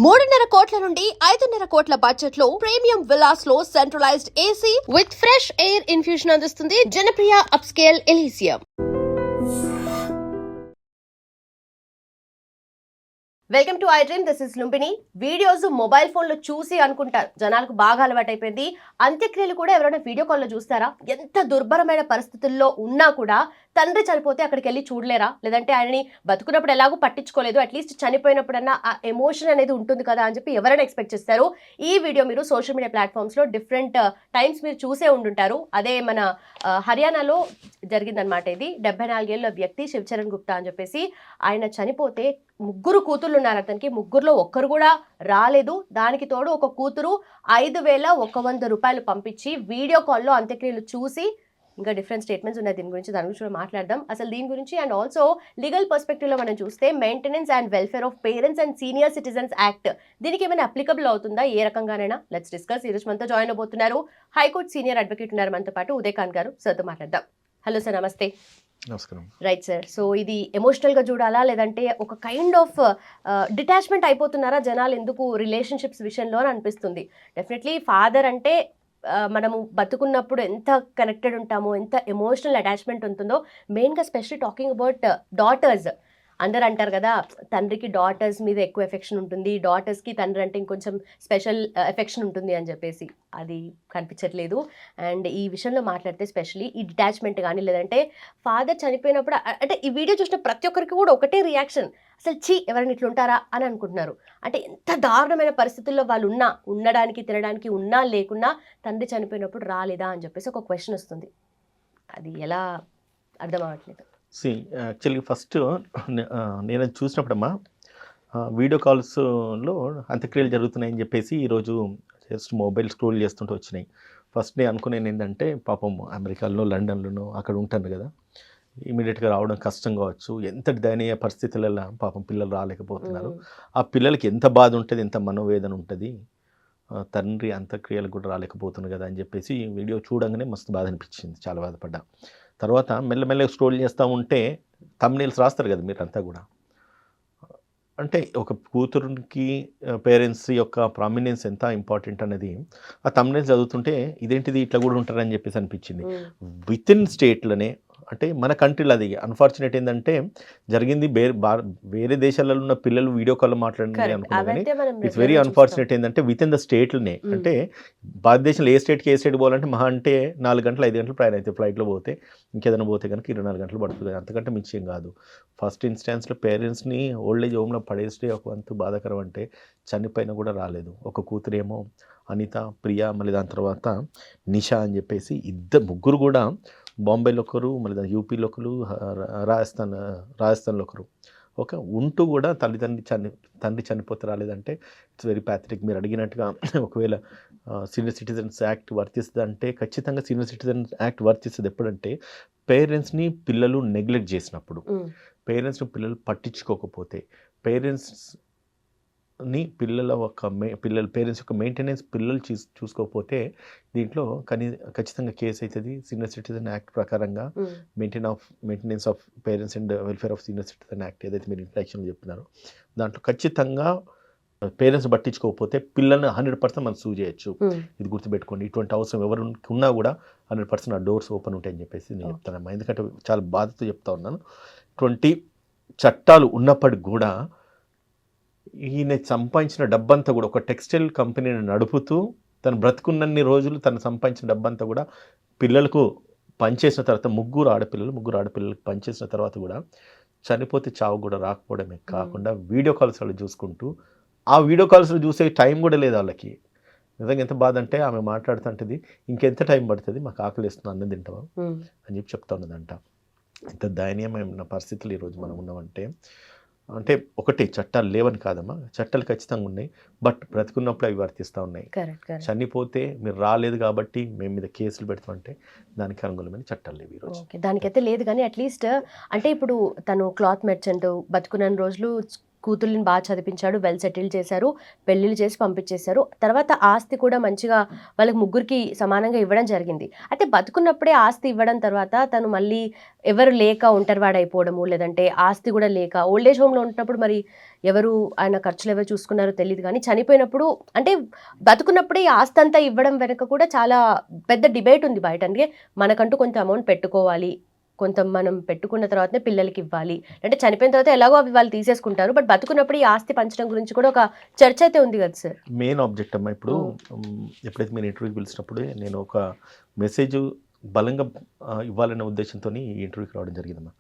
3.5 కోట్ల నుండి 5.5 కోట్ల బడ్జెట్ లో ప్రీమియం విల్లాస్ లో centralized AC with fresh air infusion అందిస్తుంది Janapriya upscale Elysium. Welcome to I dream. This is Lumbini. Videos mobile phone లో చూసి అనుకుంటారు, జనాలకు బాగా అలవాటైపోయింది. అంత్యక్రియలు కూడా ఎవరైనా వీడియో కాల్ లో చూస్తారా? ఎంత దుర్భరమైన పరిస్థితుల్లో ఉన్నా కూడా తండ్రి చనిపోతే అక్కడికి వెళ్ళి చూడలేరా? లేదంటే ఆయనని బతుకున్నప్పుడు ఎలాగో పట్టించుకోలేదు, అట్లీస్ట్ చనిపోయినప్పుడన్నా ఆ ఎమోషన్ అనేది ఉంటుంది కదా అని చెప్పి ఎవరైనా ఎక్స్పెక్ట్ చేస్తారు. ఈ వీడియో మీరు సోషల్ మీడియా ప్లాట్ఫామ్స్ లో డిఫరెంట్ టైమ్స్ మీరు చూసే ఉండుంటారు. అదే మన హర్యానాలో జరిగిందనమాట. ఇది 74 ఏళ్ళ వ్యక్తి శివచరణ్ గుప్తా అని చెప్పేసి. ఆయన చనిపోతే 3 కూతుళ్ళు ఉన్నారు అతనికి. 3లో ఒక్కరు కూడా రాలేదు. దానికి తోడు ఒక కూతురు 5,100 రూపాయలు పంపించి వీడియో కాల్లో అంత్యక్రియలు చూసి, ఇంకా డిఫరెంట్ స్టేట్మెంట్స్ ఉన్నాయి దాని గురించి కూడా మాట్లాడదాం అసలు దీని గురించి. అండ్ ఆల్సో లీగల్ పర్స్పెక్టివ్ లో మనం చూస్తే maintenance and welfare of parents and senior citizens act, దీనికి ఏమైనా అప్లికబుల్ అవుతుందా, ఏ రకంగానైనా? Let's discuss. ఈరోజు మనతో జాయిన్ అవబోతున్నారు హైకోర్టు సీనియర్ అడ్వకేట్ ఉన్నారు మనతో పాటు, ఉదయకాంత్ గారు. సార్తో మాట్లాడదాం. హలో సార్, నమస్తే. నమస్కారం. Right sir. సో ఇది ఎమోషనల్గా చూడాలా, లేదంటే ఒక కైండ్ ఆఫ్ డిటాచ్మెంట్ అయిపోతున్నారా జనాలు ఎందుకు రిలేషన్షిప్స్ విషయంలో అని అనిపిస్తుంది. డెఫినెట్లీ ఫాదర్ అంటే మనము బతుకున్నప్పుడు ఎంత కనెక్టెడ్ ఉంటామో, ఎంత ఎమోషనల్ అటాచ్మెంట్ ఉంటుందో. మెయిన్గా స్పెషల్లీ టాకింగ్ అబౌట్ డాటర్స్, అందరు అంటారు కదా తండ్రికి డాటర్స్ మీద ఎక్కువ ఎఫెక్షన్ ఉంటుంది, డాటర్స్కి తండ్రి అంటే ఇంకొంచెం స్పెషల్ ఎఫెక్షన్ ఉంటుంది అని చెప్పేసి. అది కనిపించట్లేదు. అండ్ ఈ విషయంలో మాట్లాడితే స్పెషల్లీ ఈ డిటాచ్మెంట్ కానీ, లేదంటే ఫాదర్ చనిపోయినప్పుడు అంటే ఈ వీడియో చూసిన ప్రతి ఒక్కరికి కూడా ఒకటే రియాక్షన్, అసలు చీ ఎవరైనా ఇట్లా ఉంటారా అని అనుకుంటున్నారు. అంటే ఎంత దారుణమైన పరిస్థితుల్లో వాళ్ళు ఉండడానికి తినడానికి ఉన్నా లేకున్నా తండ్రి చనిపోయినప్పుడు రాలేదా అని చెప్పేసి ఒక క్వశ్చన్ వస్తుంది. అది ఎలా అర్థం అవ్వట్లేదు. యాక్చువల్లీ ఫస్ట్ నేను చూసినప్పుడమ్మా వీడియో కాల్స్లో అంత్యక్రియలు జరుగుతున్నాయని చెప్పేసి ఈరోజు జస్ట్ మొబైల్ స్క్రోల్ చేస్తుంటే వచ్చినాయి. ఫస్ట్ నేను అనుకునేది ఏంటంటే, పాపం అమెరికాలో లండన్లోనో అక్కడ ఉంటాను కదా, ఇమీడియట్గా రావడం కష్టం కావచ్చు. ఎంత దయనీయ పరిస్థితులలో పాపం పిల్లలు రాలేకపోతున్నారు. ఆ పిల్లలకి ఎంత బాధ ఉంటుంది, ఎంత మనోవేదన ఉంటుంది. తండ్రి అంత్యక్రియలకు కూడా రాలేకపోతున్నారు కదా అని చెప్పేసి ఈ వీడియో చూడంగానే మస్తు బాధ అనిపించింది, చాలా బాధపడ్డా. తర్వాత మెల్లమెల్లగా స్క్రోల్ చేస్తూ ఉంటే థంబ్నెయిల్స్ రాస్తారు కదా మీరంతా కూడా, అంటే ఒక కూతురుకి పేరెంట్స్ యొక్క ప్రామినెన్స్ ఎంత ఇంపార్టెంట్ అనేది ఆ థంబ్నెయిల్స్ చదువుతుంటే ఇదేంటిది ఇట్లా కూడా ఉంటారని చెప్పేసి అనిపించింది. విత్ ఇన్ స్టేట్లోనే, అంటే మన కంట్రీలో అది అన్ఫార్చునేట్ ఏంటంటే జరిగింది వేరే దేశాలలో ఉన్న పిల్లలు వీడియో కాల్ మాట్లాడింది అనుకున్నా, కానీ ఇట్స్ వెరీ అన్ఫార్చునేట్ ఏంటంటే విత్ ఇన్ ద స్టేట్లోనే. అంటే భారతదేశంలో ఏ స్టేట్కి ఏ స్టేట్ పోవాలంటే మహా అంటే 4 గంటలు 5 గంటలు ప్రయాణం అయితే, ఫ్లైట్లో పోతే. ఇంకేదైనా పోతే కనుక 24 గంటలు పడుతుంది, అంతకంటే మించి ఏం కాదు. ఫస్ట్ ఇన్స్టాన్స్లో పేరెంట్స్ని ఓల్డ్ ఏజ్ హోమ్లో పడేస్తే ఒక వంతు బాధాకరం. అంటే చనిపోయినా కూడా రాలేదు. ఒక కూతురేమో అనిత, ప్రియా, మళ్ళీ దాని తర్వాత నిషా అని చెప్పేసి ముగ్గురు కూడా బాంబేలో ఒకరు, మళ్ళీ యూపీలో ఒకరు, రాజస్థాన్లో ఒకరు. ఉంటూ కూడా తండ్రి చనిపోతే రాలేదంటే ఇట్స్ వెరీ ప్యాథటిక్. మీరు అడిగినట్టుగా ఒకవేళ సీనియర్ సిటిజన్స్ యాక్ట్ వర్తిస్తుంది అంటే ఖచ్చితంగా సీనియర్ సిటిజన్స్ యాక్ట్ వర్తిస్తుంది. ఎప్పుడంటే పేరెంట్స్ని పిల్లలు నెగ్లెక్ట్ చేసినప్పుడు, పేరెంట్స్ని పిల్లలు పట్టించుకోకపోతే, పేరెంట్స్ని పేరెంట్స్ యొక్క మెయింటెనెన్స్ పిల్లలు చూసుకోకపోతే దీంట్లో ఖచ్చితంగా కేసు అవుతుంది. సీనియర్ సిటిజన్ యాక్ట్ ప్రకారంగా maintenance of parents and welfare of senior citizen act ఏదైతే మీరు ఇంట్రడక్షన్లో చెప్పినారో దాంట్లో ఖచ్చితంగా పేరెంట్స్ పట్టించుకోకపోతే పిల్లల్ని 100% మనం సూ చేయొచ్చు. ఇది గుర్తుపెట్టుకోండి. ఇటువంటి అవసరం ఎవరు ఉన్నా కూడా 100% ఆ డోర్స్ ఓపెన్ ఉంటాయని చెప్పేసి నేను చెప్తానమ్మా. ఎందుకంటే చాలా బాధతో చెప్తా ఉన్నాను. ఇటువంటి చట్టాలు ఉన్నప్పటికి కూడా ఈయన సంపాదించిన డబ్బంతా కూడా ఒక టెక్స్టైల్ కంపెనీని నడుపుతూ తను బ్రతుకున్నన్ని రోజులు తను సంపాదించిన డబ్బంతా కూడా పిల్లలకు పనిచేసిన తర్వాత, ముగ్గురు ఆడపిల్లలకు పనిచేసిన తర్వాత కూడా చనిపోతే చావు కూడా రాకపోవడమే కాకుండా వీడియో కాల్స్ వాళ్ళు చూసుకుంటూ, ఆ వీడియో కాల్స్లో చూసే టైం కూడా లేదు వాళ్ళకి. నిజంగా ఎంత బాధ అంటే ఆమె మాట్లాడుతుంటుంది, ఇంకెంత టైం పడుతుంది, మాకు ఆకలిస్తుంది, అన్నం తింటావా అని చెప్పి చెప్తా ఉన్నదంట. ఇంత దయనీయమైన పరిస్థితులు ఈరోజు మనం ఉన్నామంటే, అంటే ఒకటి చట్టాలు లేవని కాదమ్మా, చట్టాలు ఖచ్చితంగా ఉన్నాయి. బట్ బ్రతుకున్నప్పుడు అవి వర్తిస్తూ ఉన్నాయి. చనిపోతే మీరు రాలేదు కాబట్టి మేము మీద కేసులు పెడతామంటే దానికి అనుగుణమైన చట్టాలు లేవు ఈరోజు. దానికైతే లేదు, కానీ అట్లీస్ట్ అంటే ఇప్పుడు తను క్లాత్ మెర్చెంట్ బతుకున్న రోజులు కూతుర్ని బాగా చదివించాడు, వెల్ సెటిల్ చేశారు, పెళ్ళిళ్ళు చేసి పంపించేశారు. తర్వాత ఆస్తి కూడా మంచిగా వాళ్ళకి ముగ్గురికి సమానంగా ఇవ్వడం జరిగింది. అయితే బతుకున్నప్పుడే ఆస్తి ఇవ్వడం తర్వాత తను మళ్ళీ ఎవరు లేక ఒంటరివాడైపోవడము, లేదంటే ఆస్తి కూడా లేక ఓల్డ్ ఏజ్ హోమ్లో ఉంటున్నప్పుడు మరి ఎవరు ఆయన ఖర్చులు ఎవరు చూసుకున్నారో తెలియదు, కానీ చనిపోయినప్పుడు అంటే బతుకున్నప్పుడే ఈ ఆస్తి అంతా ఇవ్వడం వెనక కూడా చాలా పెద్ద డిబేట్ ఉంది బయట. అంటే మనకంటూ కొంత అమౌంట్ పెట్టుకోవాలి, కొంత మనం పెట్టుకున్న తర్వాతనే పిల్లలకి ఇవ్వాలి, అంటే చనిపోయిన తర్వాత ఎలాగో అవి వాళ్ళు తీసేసుకుంటారు, బట్ బతుకున్నప్పుడు ఈ ఆస్తి పంచడం గురించి కూడా ఒక చర్చ అయితే ఉంది కదా సార్. మెయిన్ ఆబ్జెక్ట్ అమ్మా ఇప్పుడు ఎప్పుడైతే మీరు ఇంటర్వ్యూకి పిలిచినప్పుడు నేను ఒక మెసేజ్ బలంగా ఇవ్వాలనే ఉద్దేశంతో ఈ ఇంటర్వ్యూకి రావడం జరిగిందమ్మా.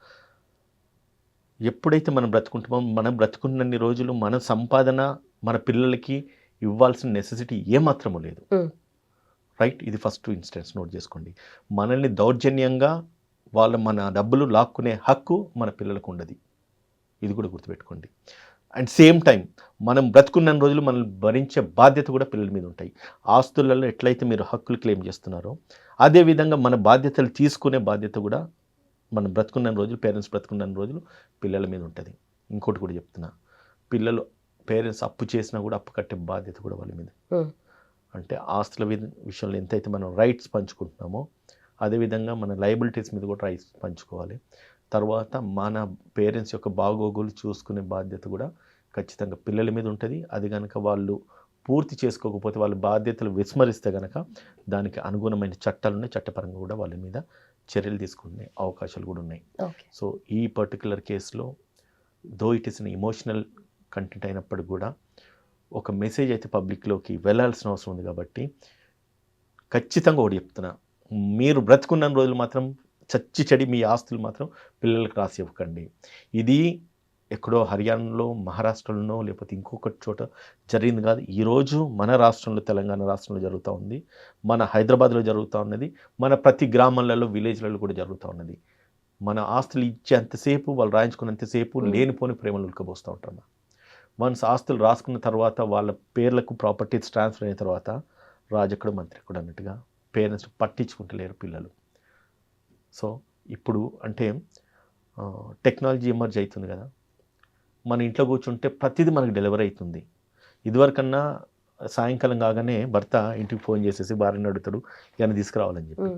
ఎప్పుడైతే మనం బ్రతుకుంటామో, మనం బ్రతుకున్నన్ని రోజులు మన సంపాదన మన పిల్లలకి ఇవ్వాల్సిన నెసెసిటీ ఏమాత్రము లేదు, రైట్? ఇది ఫస్ట్ ఇన్స్టెన్స్ నోట్ చేసుకోండి. మనల్ని దౌర్జన్యంగా మన డబ్బులు లాక్కునే హక్కు మన పిల్లలకు ఉండదు, ఇది కూడా గుర్తుపెట్టుకోండి. అండ్ సేమ్ టైం మనం బ్రతుకున్న రోజులు మనల్ని భరించే బాధ్యత కూడా పిల్లల మీద ఉంటాయి. ఆస్తులలో ఎట్లయితే మీరు హక్కులు క్లెయిమ్ చేస్తున్నారో అదేవిధంగా మన బాధ్యతలు తీసుకునే బాధ్యత కూడా మనం బ్రతుకున్న రోజులు, పేరెంట్స్ బ్రతుకున్న రోజులు పిల్లల మీద ఉంటుంది. ఇంకోటి కూడా చెప్తున్నా, పేరెంట్స్ అప్పు చేసినా కూడా అప్పు కట్టే బాధ్యత కూడా వాళ్ళ మీద. అంటే ఆస్తుల విషయంలో ఎంతైతే మనం రైట్స్ పంచుకుంటున్నామో అదేవిధంగా మన లయబిలిటీస్ మీద కూడా రైట్స్ పంచుకోవాలి. తర్వాత మన పేరెంట్స్ యొక్క బాగోగులు చూసుకునే బాధ్యత కూడా ఖచ్చితంగా పిల్లల మీద ఉంటుంది. అది కనుక వాళ్ళు పూర్తి చేసుకోకపోతే, వాళ్ళ బాధ్యతలు విస్మరిస్తే కనుక దానికి అనుగుణమైన చట్టాలు ఉన్నాయి, చట్టపరంగా కూడా వాళ్ళ మీద చర్యలు తీసుకునే అవకాశాలు కూడా ఉన్నాయి. సో ఈ పర్టికులర్ కేసులో though it is an emotional content అయినప్పటికీ కూడా ఒక మెసేజ్ అయితే పబ్లిక్లోకి వెళ్ళాల్సిన అవసరం ఉంది. కాబట్టి ఖచ్చితంగా ఒకటి చెప్తున్నా, మీరు బ్రతుకున్న రోజులు మాత్రం చచ్చి చెడి మీ ఆస్తులు మాత్రం పిల్లలకు రాసి ఇవ్వకండి. ఇది ఎక్కడో హర్యానాలో, మహారాష్ట్రలోనో లేకపోతే ఇంకొకటి చోట జరిగింది కాదు. ఈరోజు మన రాష్ట్రంలో, తెలంగాణ రాష్ట్రంలో జరుగుతూ ఉంది, మన హైదరాబాద్లో జరుగుతూ ఉన్నది, మన ప్రతి గ్రామాలలో, విలేజ్లలో కూడా జరుగుతూ ఉన్నది. మన ఆస్తులు ఇచ్చేంతసేపు, వాళ్ళు రాయించుకున్నంతసేపు లేనిపోని ప్రేమలు ఉల్కబోస్తూ ఉంటారు. వన్స్ ఆస్తులు రాసుకున్న తర్వాత వాళ్ళ పేర్లకు ప్రాపర్టీస్ ట్రాన్స్ఫర్ అయిన తర్వాత రాజకుడు మంత్రి కూడా అన్నట్టుగా పేరెంట్స్ పట్టించుకుంటలేరు పిల్లలు. సో ఇప్పుడు అంటే టెక్నాలజీ ఎమర్జ్ అవుతుంది కదా, మన ఇంట్లో కూర్చుంటే ప్రతిదీ మనకు డెలివరీ అవుతుంది. ఇదివరకన్నా సాయంకాలం కాగానే భర్త ఇంటికి ఫోన్ చేసేసి భార్యని అడుగుతాడు ఏమైనా తీసుకురావాలని చెప్పి,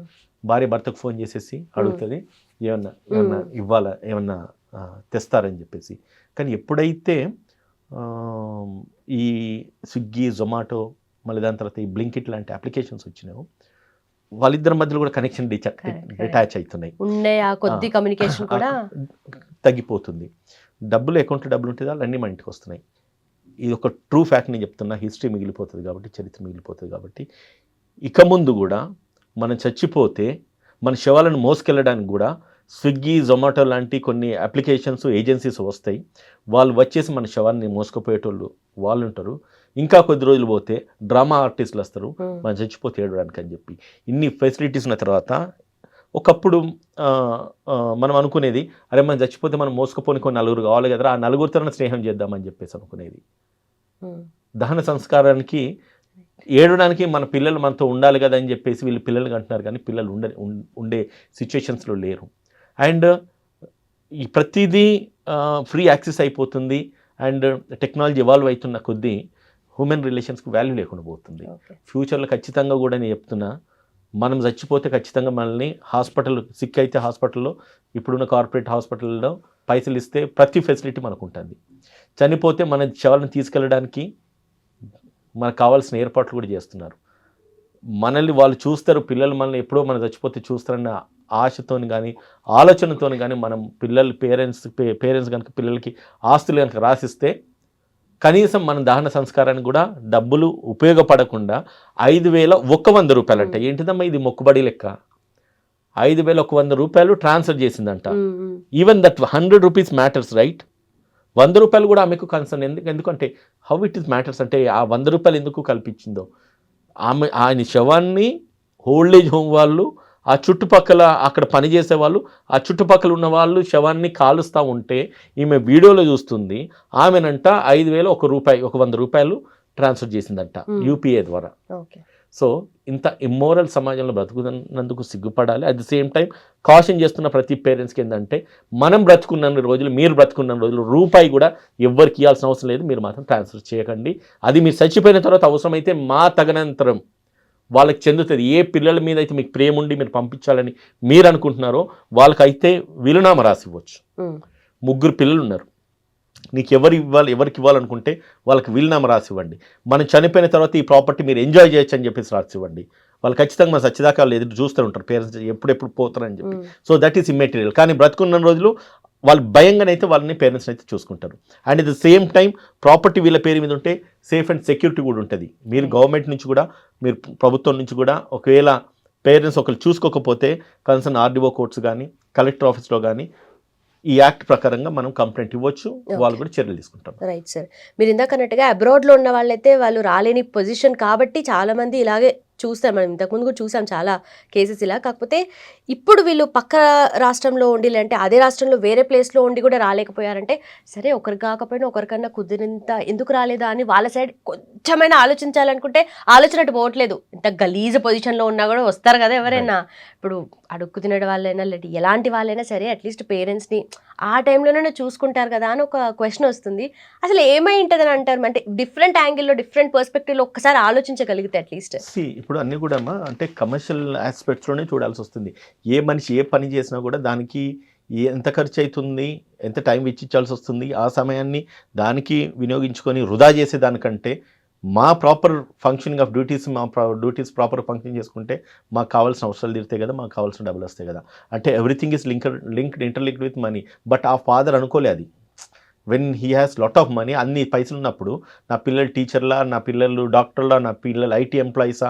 భార్య భర్తకు ఫోన్ చేసేసి అడుగుతుంది ఏమన్నా ఇవ్వాలా, ఏమన్నా తెస్తారని చెప్పేసి. కానీ ఎప్పుడైతే ఈ స్విగ్గీ, జొమాటో, మళ్ళీ దాని తర్వాత ఈ బ్లింకిట్ లాంటి అప్లికేషన్స్ వచ్చినాయో వాళ్ళిద్దరి మధ్యలో కూడా కనెక్షన్ డిటాచ్ అవుతున్నాయి, కొద్ది కమ్యూనికేషన్ కూడా తగ్గిపోతుంది. డబ్బులు అకౌంట్లో డబ్బులు ఉంటే అన్నీ మన ఇంటికి వస్తున్నాయి. ఇది ఒక ట్రూ ఫ్యాక్ట్ నేను చెప్తున్నా. హిస్టరీ మిగిలిపోతుంది కాబట్టి, చరిత్ర మిగిలిపోతుంది కాబట్టి ఇక ముందు కూడా మనం చచ్చిపోతే మన శవాలను మోసుకెళ్ళడానికి కూడా స్విగ్గీ, జొమాటో లాంటి కొన్ని అప్లికేషన్స్, ఏజెన్సీస్ వస్తాయి. వాళ్ళు వచ్చేసి మన శవాన్ని మోసుకుపోయేటోళ్ళు వాళ్ళు ఉంటారు. ఇంకా కొద్ది రోజులు పోతే డ్రామా ఆర్టిస్టులు వస్తారు మనం చచ్చిపోతే ఏడడానికి అని చెప్పి. ఇన్ని ఫెసిలిటీస్ ఉన్న తర్వాత ఒకప్పుడు మనం అనుకునేది, అరే మనం చచ్చిపోతే మనం మోసుకుపోని కొన్ని నలుగురు కావాలి కదా, ఆ నలుగురితో స్నేహం చేద్దామని చెప్పేసి అనుకునేది. దహన సంస్కారానికి ఏడడానికి మన పిల్లలు మనతో ఉండాలి కదా అని చెప్పేసి వీళ్ళు పిల్లలు అంటున్నారు, కానీ పిల్లలు ఉండే సిచ్యుయేషన్స్లో లేరు. అండ్ ఈ ప్రతిదీ ఫ్రీ యాక్సెస్ అయిపోతుంది. అండ్ టెక్నాలజీ ఎవాల్వ్ అవుతున్న కొద్దీ హ్యూమన్ రిలేషన్స్కి వాల్యూ లేకుండా పోతుంది. ఫ్యూచర్లో ఖచ్చితంగా కూడా నేను చెప్తున్నా, మనం చచ్చిపోతే ఖచ్చితంగా మనల్ని హాస్పిటల్, సిక్ అయితే హాస్పిటల్లో, ఇప్పుడున్న కార్పొరేట్ హాస్పిటల్లో పైసలు ఇస్తే ప్రతి ఫెసిలిటీ మనకు ఉంటుంది. చనిపోతే మన శవాలను తీసుకెళ్ళడానికి మనకు కావాల్సిన ఏర్పాట్లు కూడా చేస్తున్నారు. మనల్ని వాళ్ళు చూస్తారు, పిల్లలు మనల్ని ఎప్పుడో మనం చచ్చిపోతే చూస్తారన్న ఆశతోని కానీ ఆలోచనతో కానీ మనం పేరెంట్స్ కనుక పిల్లలకి ఆస్తులు కనుక రాసిస్తే కనీసం మన దహన సంస్కారానికి కూడా డబ్బులు ఉపయోగపడకుండా 5,100 రూపాయలు అంట. ఏంటిదమ్మా ఇది మొక్కుబడి లెక్క? 5,100 రూపాయలు ట్రాన్స్ఫర్ చేసిందంట. Even that 100 rupees matters, right? 100 రూపాయలు కూడా ఆమెకు కన్సర్న్. ఎందుకంటే హౌ ఇట్ ఈస్ మ్యాటర్స్ అంటే ఆ 100 రూపాయలు ఎందుకు కల్పించిందో, ఆయన శవాన్ని ఓల్డేజ్ హోమ్ వాళ్ళు, ఆ చుట్టుపక్కల అక్కడ పనిచేసే వాళ్ళు, ఆ చుట్టుపక్కల ఉన్న వాళ్ళు శవాన్ని కాలుస్తూ ఉంటే ఈమె వీడియోలో చూస్తుంది. ఆమెనంట 5,000 1 రూపాయి, 100 రూపాయలు ట్రాన్స్ఫర్ చేసిందంట యూపీఐ ద్వారా. సో ఇంత ఇమ్మోరల్ సమాజంలో బ్రతుకుతున్నందుకు సిగ్గుపడాలి. At the same time caution చేస్తున్న ప్రతి పేరెంట్స్కి ఏంటంటే మనం బ్రతుకున్న రోజులు, మీరు బ్రతుకున్న రోజులు రూపాయి కూడా ఎవ్వరికి ఇవ్వాల్సిన అవసరం లేదు. మీరు మాత్రం ట్రాన్స్ఫర్ చేయకండి. అది మీరు చచ్చిపోయిన తర్వాత అవసరమైతే మా తదనంతరం వాళ్ళకి చెందుతుంది. ఏ పిల్లల మీద అయితే మీకు ప్రేమ ఉండి మీరు పంపించాలని మీరు అనుకుంటున్నారో వాళ్ళకైతే వీలునామా రాసి ఇవ్వచ్చు. 3 పిల్లలు ఉన్నారు, నీకు ఎవరికి ఇవ్వాలనుకుంటే వాళ్ళకి వీలునామా రాసి ఇవ్వండి. మనం చనిపోయిన తర్వాత ఈ ప్రాపర్టీ మీరు ఎంజాయ్ చేయొచ్చు అని చెప్పేసి రాసి ఇవ్వండి. వాళ్ళు ఖచ్చితంగా మన సచ్చిదాకా వాళ్ళు ఎదురు చూస్తూ ఉంటారు పేరెంట్స్ ఎప్పుడెప్పుడు పోతారని చెప్పి. So that is immaterial. కానీ బ్రతుకున్న రోజులు వాళ్ళు భయంగానైతే వాళ్ళని పేరెంట్స్ని అయితే చూసుకుంటారు. And at the same time property వీళ్ళ పేరు మీద ఉంటే సేఫ్ అండ్ సెక్యూరిటీ కూడా ఉంటుంది. మీరు గవర్నమెంట్ నుంచి కూడా, మీరు ప్రభుత్వం నుంచి కూడా ఒకవేళ పేరెంట్స్ ఒకరు చూసుకోకపోతే కన్సర్న్ ఆర్డీఓ కోర్ట్స్ కానీ కలెక్టర్ ఆఫీస్లో కానీ ఈ యాక్ట్ ప్రకారంగా మనం కంప్లైంట్ ఇవ్వచ్చు. వాళ్ళు కూడా చర్యలు తీసుకుంటారు. Right sir. మీరు ఇందాక అన్నట్టుగా అబ్రాడ్లో ఉన్న వాళ్ళైతే వాళ్ళు రాలేని పొజిషన్ కాబట్టి చాలామంది ఇలాగే చూస్తాం. మనం ఇంతకుముందు కూడా చూసాం చాలా కేసెస్ ఇలా. కాకపోతే ఇప్పుడు వీళ్ళు పక్క రాష్ట్రంలో ఉండి, లేదంటే అదే రాష్ట్రంలో వేరే ప్లేస్లో ఉండి కూడా రాలేకపోయారంటే సరే, ఒకరికి కాకపోయినా ఒకరికన్నా కుదిరినంత ఎందుకు రాలేదా అని వాళ్ళ సైడ్ కొంచెమైనా ఆలోచించాలనుకుంటే ఆలోచన అటు పోవట్లేదు. ఇంత గలీజ్ పొజిషన్లో ఉన్నా కూడా వస్తారు కదా ఎవరైనా. ఇప్పుడు అడుక్కు తినే వాళ్ళైనా లేదంటే ఎలాంటి వాళ్ళైనా సరే అట్లీస్ట్ పేరెంట్స్ని ఆ టైంలోనే చూసుకుంటారు కదా అని ఒక క్వశ్చన్ వస్తుంది. అసలు ఏమై ఉంటుందని అంటారు? అంటే డిఫరెంట్ యాంగిల్లో డిఫరెంట్ పర్స్పెక్టివ్లో ఒక్కసారి ఆలోచించగలిగితే అట్లీస్ట్. ఇప్పుడు అన్నీ కూడా అంటే కమర్షియల్ ఆస్పెక్ట్స్లోనే చూడాల్సి వస్తుంది. ఏ మనిషి ఏ పని చేసినా కూడా దానికి ఎంత ఖర్చు అవుతుంది, ఎంత టైం వెచ్చించాల్సి వస్తుంది, ఆ సమయాన్ని దానికి వినియోగించుకొని వృధా చేసే దానికంటే మా proper functioning of duties, duties proper function చేసుకుంటే మాకు కావాల్సిన అవసరాలు తీరుతాయి కదా, మాకు కావాల్సిన డబ్బులు వస్తాయి కదా. అంటే everything is interlinked with money. But ఆ ఫాదర్ అనుకోలే అది. When he has lot of money, అన్ని పైసలు ఉన్నప్పుడు నా పిల్లలు టీచర్లా, నా పిల్లలు డాక్టర్లా, నా పిల్లలు ఐటీ ఎంప్లాయీసా,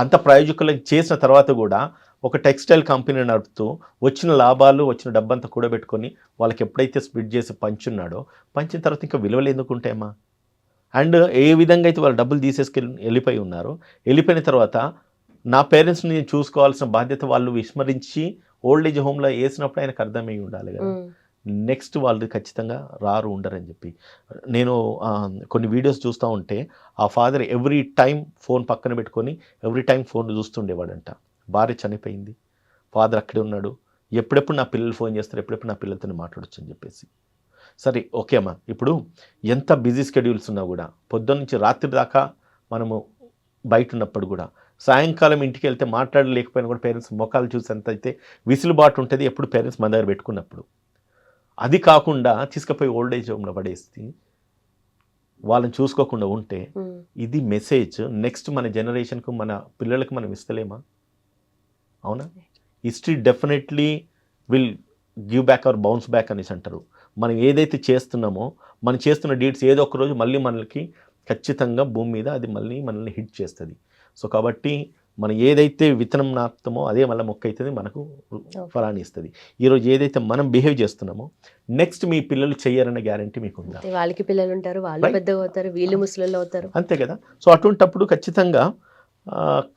అంత ప్రయోజకులను చేసిన తర్వాత కూడా ఒక టెక్స్టైల్ కంపెనీ నడుపుతూ వచ్చిన లాభాలు, వచ్చిన డబ్బంతా కూడబెట్టుకొని వాళ్ళకి ఎప్పుడైతే స్ప్లిట్ చేసి పంచున్నాడో, పంచిన తర్వాత ఇంకా విలువలు ఎందుకు ఉంటాయమ్మా? అండ్ ఏ విధంగా అయితే వాళ్ళు డబ్బులు వెళ్ళిపోయి ఉన్నారో, వెళ్ళిపోయిన తర్వాత నా పేరెంట్స్ని నేను చూసుకోవాల్సిన బాధ్యత వాళ్ళు విస్మరించి ఓల్డ్ ఏజ్ హోమ్లో వేసినప్పుడు ఆయనకు అర్థమై ఉండాలి కదా. నెక్స్ట్ వాళ్ళు ఖచ్చితంగా ఉండరని చెప్పి నేను కొన్ని వీడియోస్ చూస్తూ ఉంటే ఆ ఫాదర్ ఎవ్రీ టైం ఫోన్ పక్కన పెట్టుకొని ఎవ్రీ టైం ఫోన్ చూస్తుండేవాడంట. భార్య చనిపోయింది, ఫాదర్ అక్కడే ఉన్నాడు, ఎప్పుడెప్పుడు నా పిల్లలు ఫోన్ చేస్తారు, ఎప్పుడెప్పుడు నా పిల్లలతో మాట్లాడొచ్చు అని చెప్పేసి. సరే ఓకే అమ్మా, ఇప్పుడు ఎంత బిజీ స్కెడ్యూల్స్ ఉన్నా కూడా పొద్దున్న నుంచి రాత్రి దాకా మనము బయట ఉన్నప్పుడు కూడా సాయంకాలం ఇంటికి వెళ్తే మాట్లాడలేకపోయినా కూడా పేరెంట్స్ ముఖాలు చూసి ఎంత అయితే విసులుబాటు ఉంటుంది ఎప్పుడు పేరెంట్స్ మన దగ్గర పెట్టుకున్నప్పుడు. అది కాకుండా తీసుకుపోయి ఓల్డ్ ఏజ్ హోమ్లో పడేసి వాళ్ళని చూసుకోకుండా ఉంటే ఇది మెసేజ్ నెక్స్ట్ మన జనరేషన్కు, మన పిల్లలకు మనం ఇస్తలేమా? అవునా? History definitely will give back or bounce back అనేసి అంటారు. మనం ఏదైతే చేస్తున్నామో, మనం చేస్తున్న డీడ్స్ ఏదో ఒక రోజు మళ్ళీ మనకి ఖచ్చితంగా భూమి మీద అది మళ్ళీ మనల్ని హిట్ చేస్తుంది. సో కాబట్టి మనం ఏదైతే విత్తనం నాటుతామో అదే మళ్ళీ మొక్క అవుతుంది, మనకు ఫలాన్ని ఇస్తుంది. ఈరోజు ఏదైతే మనం బిహేవ్ చేస్తున్నామో నెక్స్ట్ మీ పిల్లలు చెయ్యారనే గ్యారంటీ మీకు ఉందా? వాళ్ళకి పిల్లలు ఉంటారు, వాళ్ళు పెద్దగా అవుతారు, వీళ్ళు ముసలిళ్ళు అవుతారు, అంతే కదా. సో అటువంటప్పుడు ఖచ్చితంగా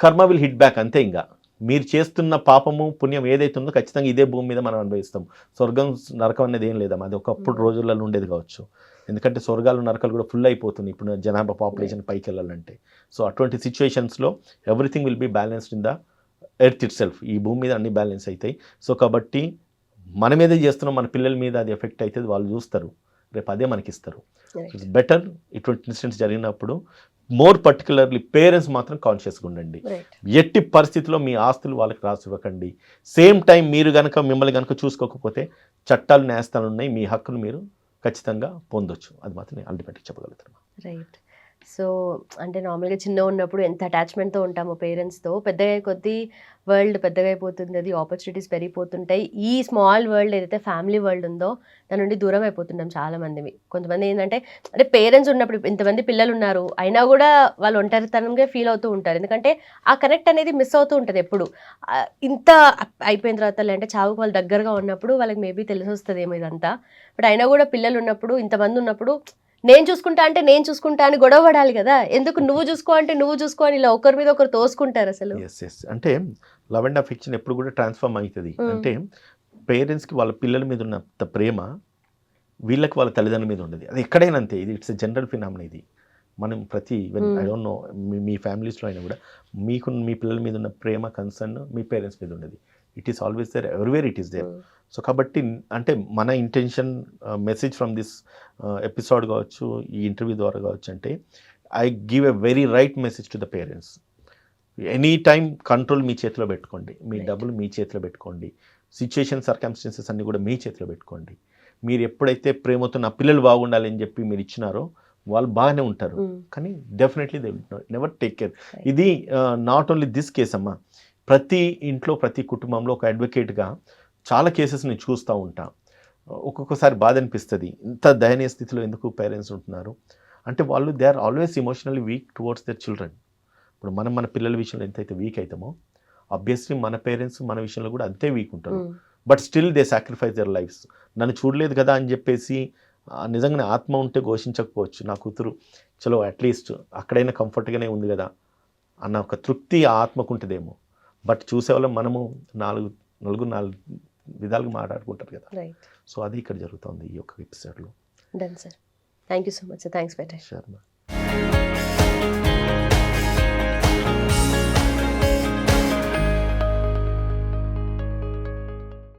కర్మ విల్ హిట్ బ్యాక్. అంతే, ఇంకా మీరు చేస్తున్న పాపము పుణ్యం ఏదైతే ఉందో ఖచ్చితంగా ఇదే భూమి మీద మనం అనుభవిస్తాం. స్వర్గం నరకం అనేది ఏం లేదమ్మా, అది ఒకప్పుడు రోజులలో ఉండేది కావచ్చు. ఎందుకంటే స్వర్గాలు నరకాలు కూడా ఫుల్ అయిపోతుంది ఇప్పుడు జనాభా పాపులేషన్ పైకి వెళ్ళాలంటే. సో అటువంటి సిచ్యువేషన్స్లో everything will be balanced in the earth itself. ఈ భూమి మీద అన్ని బ్యాలెన్స్ అవుతాయి. సో కాబట్టి మన మీద చేస్తున్నాం, మన పిల్లల మీద అది ఎఫెక్ట్ అవుతుంది, వాళ్ళు చూస్తారు, రేపు అదే మనకి ఇస్తారు. ఇట్స్ బెటర్ ఇటువంటి ఇన్సిడెంట్స్ జరిగినప్పుడు మోర్ పర్టికులర్లీ పేరెంట్స్ మాత్రం కాన్షియస్గా ఉండండి. ఎట్టి పరిస్థితిలో మీ ఆస్తులు వాళ్ళకి రాసి ఇవ్వకండి. సేమ్ టైం మీరు కనుక మిమ్మల్ని కనుక చూసుకోకపోతే చట్టాలు న్యాయస్థానాలు ఉన్నాయి, మీ హక్కును మీరు ఖచ్చితంగా పొందొచ్చు. అది మాత్రం నేను అల్టిమేట్గా చెప్పగలుగుతాను. రైట్. సో అంటే నార్మల్గా చిన్నగా ఉన్నప్పుడు ఎంత అటాచ్మెంట్తో ఉంటామో పేరెంట్స్తో, పెద్దగా కొద్దీ వరల్డ్ పెద్దగా అయిపోతుంది, అది ఆపర్చునిటీస్ పెరిగిపోతుంటాయి. ఈ స్మాల్ వరల్డ్ ఏదైతే ఫ్యామిలీ వరల్డ్ ఉందో దాని నుండి దూరం అయిపోతుంటాం చాలామంది. కొంతమంది ఏంటంటే అంటే పేరెంట్స్ ఉన్నప్పుడు ఇంతమంది పిల్లలు ఉన్నారు అయినా కూడా వాళ్ళు ఒంటరితనంగా ఫీల్ అవుతూ ఉంటారు. ఎందుకంటే ఆ కనెక్ట్ అనేది మిస్ అవుతూ ఉంటుంది ఎప్పుడు. ఇంత అయిపోయిన తర్వాత లేదంటే చావుకు వాళ్ళు దగ్గరగా ఉన్నప్పుడు వాళ్ళకి మేబీ తెలిసి వస్తుందేమో ఇదంతా. బట్ అయినా కూడా పిల్లలు ఉన్నప్పుడు, ఇంతమంది ఉన్నప్పుడు నేను చూసుకుంటా అని గొడవ పడాలి కదా. ఎందుకు నువ్వు చూసుకో అంటే నువ్వు చూసుకో అని ఇలా ఒకరి మీద ఒకరు తోసుకుంటారు అసలు. ఎస్ అంటే లవ్ అండ్ అఫెక్షన్ ఎప్పుడు కూడా ట్రాన్స్ఫార్మ్ అవుతుంది. అంటే పేరెంట్స్కి వాళ్ళ పిల్లల మీద ఉన్న ప్రేమ వీళ్ళకి వాళ్ళ తల్లిదండ్రుల మీద ఉండదు. అది ఎక్కడైనా అంతే. ఇది ఇట్స్ ఎ జనరల్ ఫినామినా. ఇది మనం ప్రతి even Hmm. I don't know మీ ఫ్యామిలీస్లో అయినా కూడా మీకు మీ పిల్లల మీద ఉన్న ప్రేమ కన్సర్న్ మీ పేరెంట్స్ మీద ఉన్నది. It is always there, everywhere it is there. So కాబట్టి అంటే మన intention message from this episode కావచ్చు, ఈ ఇంటర్వ్యూ ద్వారా కావచ్చు, అంటే I give a very right message to the parents. Any time control మీ చేతిలో పెట్టుకోండి, మీ Right. డబ్బులు మీ చేతిలో పెట్టుకోండి, సిచ్యుయేషన్ సర్కమ్స్టెన్సెస్ అన్నీ కూడా మీ చేతిలో పెట్టుకోండి. మీరు ఎప్పుడైతే ప్రేమతో నా పిల్లలు బాగుండాలి అని చెప్పి మీరు ఇచ్చినారో వాళ్ళు బాగానే ఉంటారు, కానీ definitely they never take care. Right. ఇది నాట్ ఓన్లీ దిస్ కేస్ అమ్మా, ప్రతి ఇంట్లో ప్రతి కుటుంబంలో ఒక అడ్వకేట్గా చాలా కేసెస్ నేను చూస్తూ ఉంటా. ఒక్కొక్కసారి బాధ అనిపిస్తుంది, ఇంత దయనీయ స్థితిలో ఎందుకు పేరెంట్స్ ఉంటున్నారు అంటే వాళ్ళు they are always emotionally weak towards their children. ఇప్పుడు మనం మన పిల్లల విషయంలో ఎంతైతే వీక్ అవుతామో ఆబ్వియస్లీ మన పేరెంట్స్ మన విషయంలో కూడా అంతే వీక్ ఉంటారు. But still they sacrifice their lifes. నన్ను చూడలేదు కదా అని చెప్పేసి నిజంగానే ఆత్మ ఉంటే ఘోషించకపోవచ్చు, నా కూతురు చలో అట్లీస్ట్ అక్కడైనా కంఫర్ట్గానే ఉంది కదా అన్న ఒక తృప్తి ఆ ఆత్మకు ఉంటుందేమో. బట్ చూసేవాళ్ళం మనము నాలుగు విధాలుగా మాట్లాడుకుంటారు కదా. రైట్. సో అది ఇక్కడ జరుగుతుంది ఈ యొక్క ఎపిసోడ్లో. Done sir. Thank you so much sir. Thanks for time. Sharma.